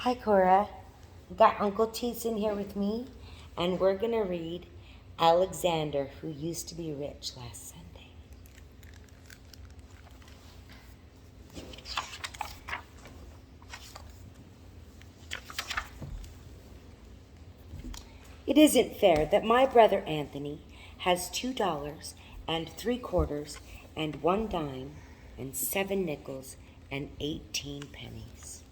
Hi, Cora. Got Uncle Teets in here with me, and we're going to read Alexander, Who Used to Be Rich Last Sunday. It isn't fair that my brother Anthony has $2.75 and 1 dime and 7 nickels and 18 pennies.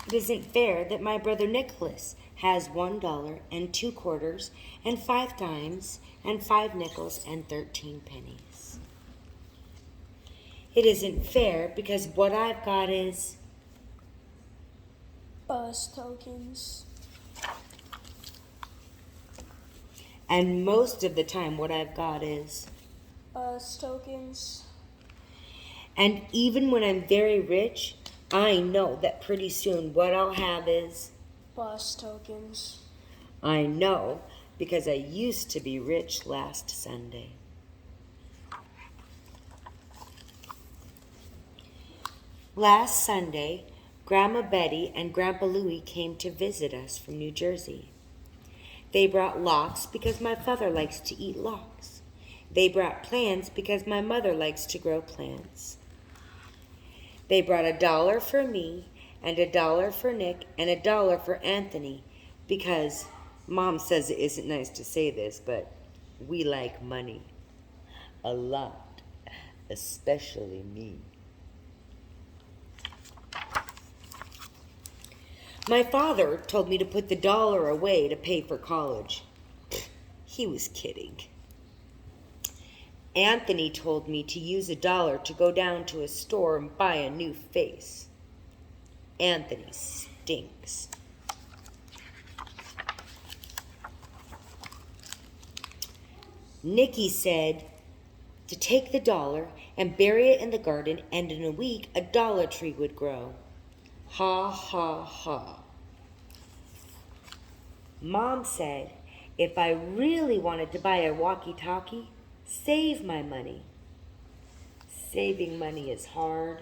It isn't fair that my brother Nicholas has $1.02 and 5 dimes and 5 nickels and 13 pennies. It isn't fair because what I've got is bus tokens. And most of the time what I've got is Bus tokens. And even when I'm very rich, I know that pretty soon what I'll have is Bus tokens. I know because I used to be rich last Sunday. Last Sunday, Grandma Betty and Grandpa Louie came to visit us from New Jersey. They brought lox because my father likes to eat lox. They brought plants because my mother likes to grow plants. They brought $1 for me and $1 for Nick and $1 for Anthony because Mom says it isn't nice to say this, but we like money a lot, especially me. My father told me to put the $1 away to pay for college. He was kidding. Anthony told me to use $1 to go down to a store and buy a new face. Anthony stinks. Nicky said to take the $1 and bury it in the garden, and in a week a dollar tree would grow. Ha, ha, ha. Mom said if I really wanted to buy a walkie-talkie, save my money. Saving money is hard.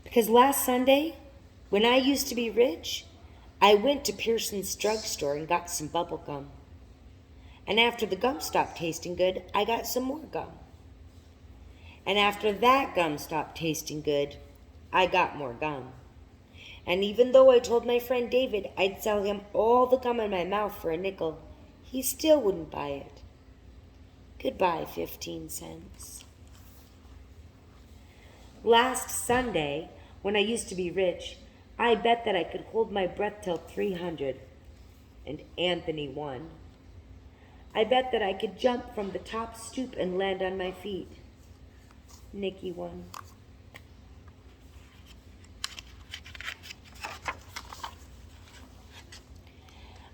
Because last Sunday, when I used to be rich, I went to Pearson's drugstore and got some bubble gum. And after the gum stopped tasting good, I got some more gum. And after that gum stopped tasting good, I got more gum. And even though I told my friend David I'd sell him all the gum in my mouth for a nickel, he still wouldn't buy it. Goodbye, 15 cents. Last Sunday, when I used to be rich, I bet that I could hold my breath till 300, and Anthony won. I bet that I could jump from the top stoop and land on my feet. Nicky won.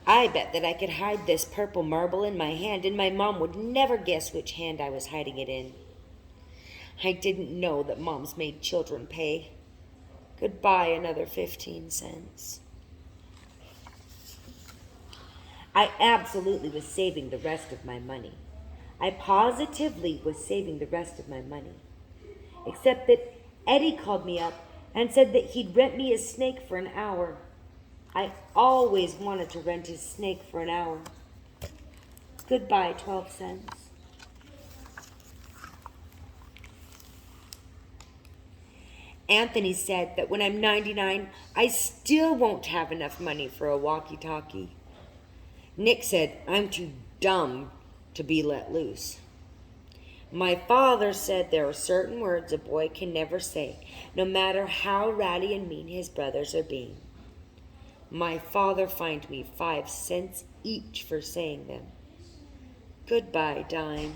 I bet that I could hide this purple marble in my hand and my mom would never guess which hand I was hiding it in. I didn't know that moms made children pay. Goodbye, another 15 cents. I absolutely was saving the rest of my money. I positively was saving the rest of my money. Except that Eddie called me up and said that he'd rent me a snake for an hour. I always wanted to rent his snake for an hour. Goodbye, 12 cents. Anthony said that when I'm 99, I still won't have enough money for a walkie-talkie. Nick said I'm too dumb to be let loose. My father said there are certain words a boy can never say, no matter how ratty and mean his brothers are being. My father fined me 5 cents each for saying them. Goodbye, dime.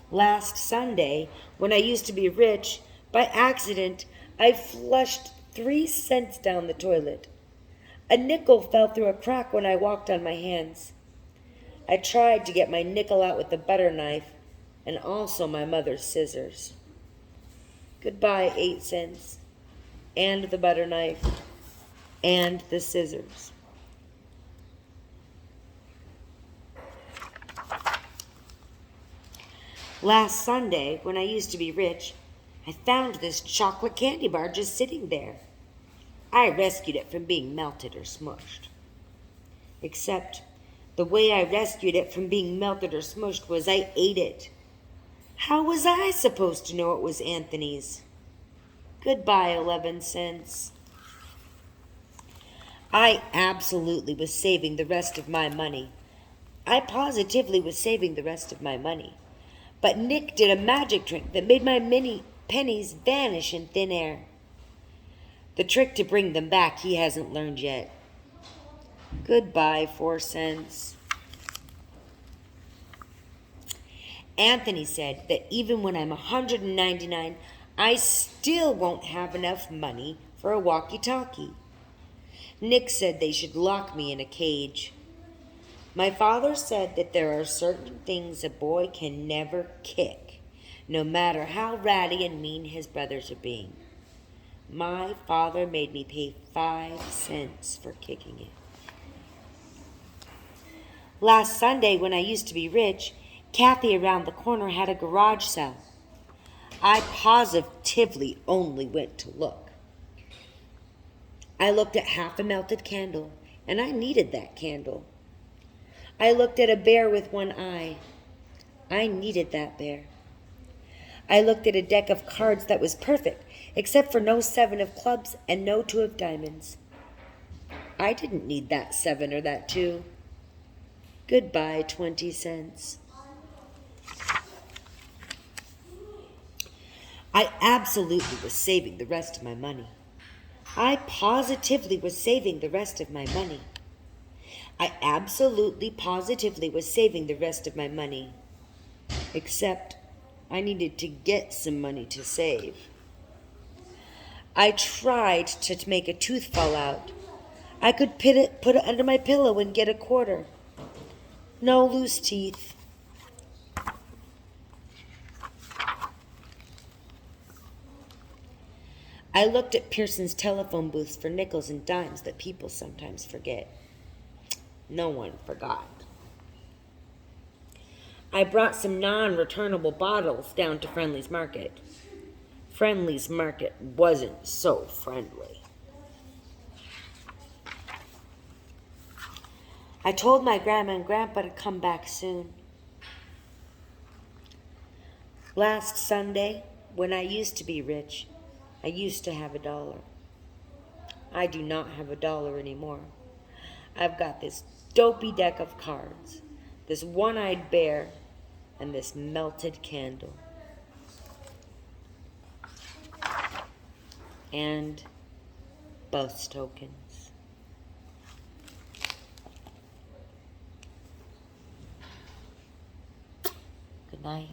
Last Sunday, when I used to be rich, by accident, I flushed 3 cents down the toilet. A nickel fell through a crack when I walked on my hands. I tried to get my nickel out with the butter knife and also my mother's scissors. Goodbye, 8 cents, and the butter knife, and the scissors. Last Sunday, when I used to be rich, I found this chocolate candy bar just sitting there. I rescued it from being melted or smushed. Except the way I rescued it from being melted or smushed was I ate it. How was I supposed to know it was Anthony's? Goodbye, 11 cents. I absolutely was saving the rest of my money. I positively was saving the rest of my money. But Nick did a magic trick that made my many pennies vanish in thin air. The trick to bring them back he hasn't learned yet. Goodbye, 4 cents. Anthony said that even when I'm 199, I still won't have enough money for a walkie-talkie. Nick said they should lock me in a cage. My father said that there are certain things a boy can never kick, no matter how ratty and mean his brothers are being. My father made me pay 5 cents for kicking it. Last Sunday, when I used to be rich, Kathy around the corner had a garage sale. I positively only went to look. I looked at half a melted candle, and I needed that candle. I looked at a bear with one eye. I needed that bear. I looked at a deck of cards that was perfect, except for no 7 of clubs and no 2 of diamonds. I didn't need that 7 or that 2. Goodbye, 20 cents. I absolutely was saving the rest of my money. I positively was saving the rest of my money. I absolutely, positively was saving the rest of my money. Except I needed to get some money to save. I tried to make a tooth fall out. I could put it under my pillow and get a quarter. No loose teeth. I looked at Pearson's telephone booths for nickels and dimes that people sometimes forget. No one forgot. I brought some non-returnable bottles down to Friendly's Market. Friendly's Market wasn't so friendly. I told my grandma and grandpa to come back soon. Last Sunday, when I used to be rich, I used to have $1. I do not have $1 anymore. I've got this dopey deck of cards, this one-eyed bear, and this melted candle. And bus tokens. Good night.